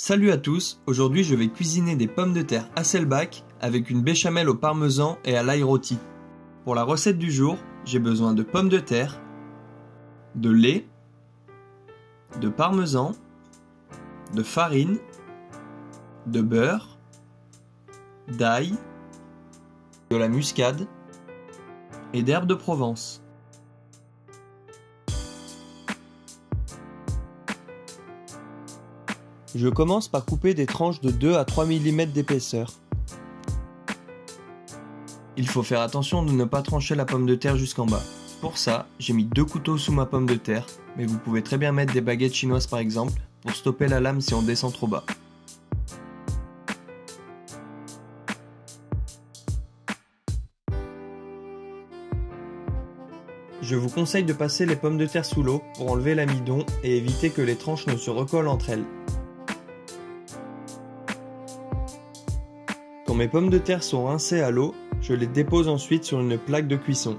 Salut à tous, aujourd'hui je vais cuisiner des pommes de terre Hasselback avec une béchamel au parmesan et à l'ail rôti. Pour la recette du jour, j'ai besoin de pommes de terre, de lait, de parmesan, de farine, de beurre, d'ail, de la muscade et d'herbes de Provence. Je commence par couper des tranches de 2 à 3 mm d'épaisseur. Il faut faire attention de ne pas trancher la pomme de terre jusqu'en bas. Pour ça, j'ai mis 2 couteaux sous ma pomme de terre, mais vous pouvez très bien mettre des baguettes chinoises par exemple, pour stopper la lame si on descend trop bas. Je vous conseille de passer les pommes de terre sous l'eau pour enlever l'amidon et éviter que les tranches ne se recollent entre elles. Quand mes pommes de terre sont rincées à l'eau, je les dépose ensuite sur une plaque de cuisson.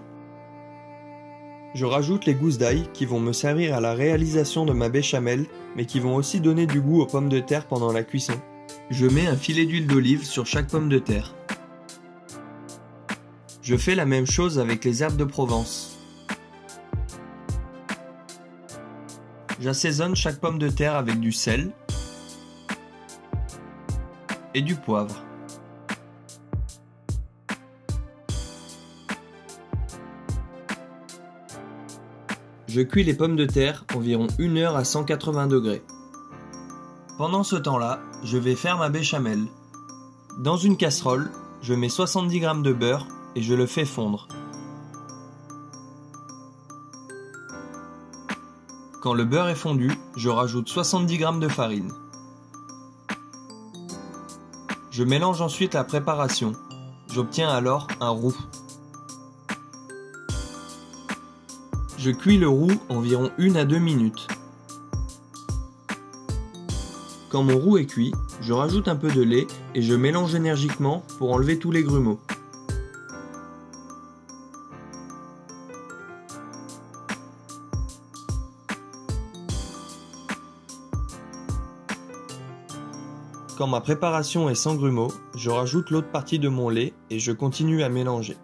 Je rajoute les gousses d'ail qui vont me servir à la réalisation de ma béchamel, mais qui vont aussi donner du goût aux pommes de terre pendant la cuisson. Je mets un filet d'huile d'olive sur chaque pomme de terre. Je fais la même chose avec les herbes de Provence. J'assaisonne chaque pomme de terre avec du sel et du poivre. Je cuis les pommes de terre environ 1 heure à 180 degrés. Pendant ce temps-là, je vais faire ma béchamel. Dans une casserole, je mets 70 g de beurre et je le fais fondre. Quand le beurre est fondu, je rajoute 70 g de farine. Je mélange ensuite la préparation. J'obtiens alors un roux. Je cuis le roux environ 1 à 2 minutes. Quand mon roux est cuit, je rajoute un peu de lait et je mélange énergiquement pour enlever tous les grumeaux. Quand ma préparation est sans grumeaux, je rajoute l'autre partie de mon lait et je continue à mélanger.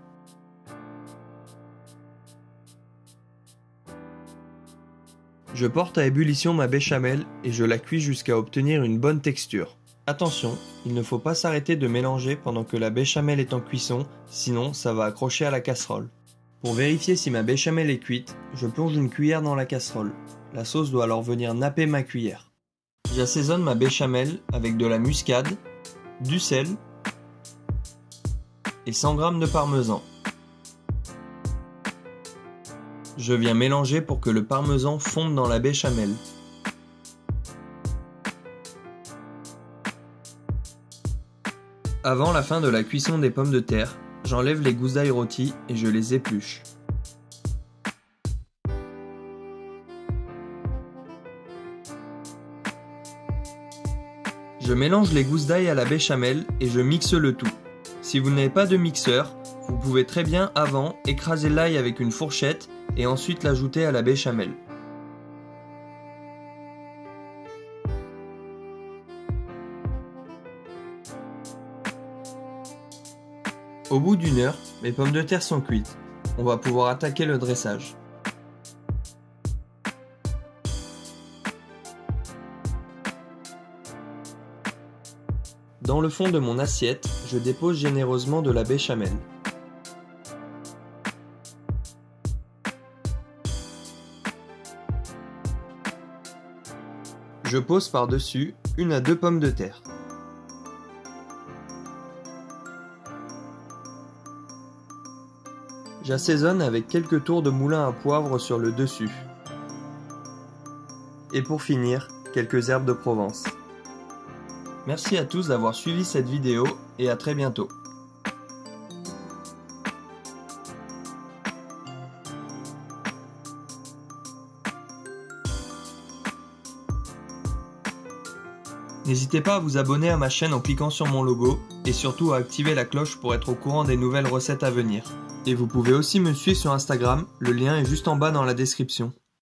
Je porte à ébullition ma béchamel et je la cuis jusqu'à obtenir une bonne texture. Attention, il ne faut pas s'arrêter de mélanger pendant que la béchamel est en cuisson, sinon ça va accrocher à la casserole. Pour vérifier si ma béchamel est cuite, je plonge une cuillère dans la casserole. La sauce doit alors venir napper ma cuillère. J'assaisonne ma béchamel avec de la muscade, du sel et 100 g de parmesan. Je viens mélanger pour que le parmesan fonde dans la béchamel. Avant la fin de la cuisson des pommes de terre, j'enlève les gousses d'ail rôties et je les épluche. Je mélange les gousses d'ail à la béchamel et je mixe le tout. Si vous n'avez pas de mixeur, vous pouvez très bien avant écraser l'ail avec une fourchette et ensuite l'ajouter à la béchamel. Au bout d'1 heure, mes pommes de terre sont cuites. On va pouvoir attaquer le dressage. Dans le fond de mon assiette, je dépose généreusement de la béchamel. Je pose par-dessus 1 à 2 pommes de terre. J'assaisonne avec quelques tours de moulin à poivre sur le dessus. Et pour finir, quelques herbes de Provence. Merci à tous d'avoir suivi cette vidéo et à très bientôt. N'hésitez pas à vous abonner à ma chaîne en cliquant sur mon logo et surtout à activer la cloche pour être au courant des nouvelles recettes à venir. Et vous pouvez aussi me suivre sur Instagram, le lien est juste en bas dans la description.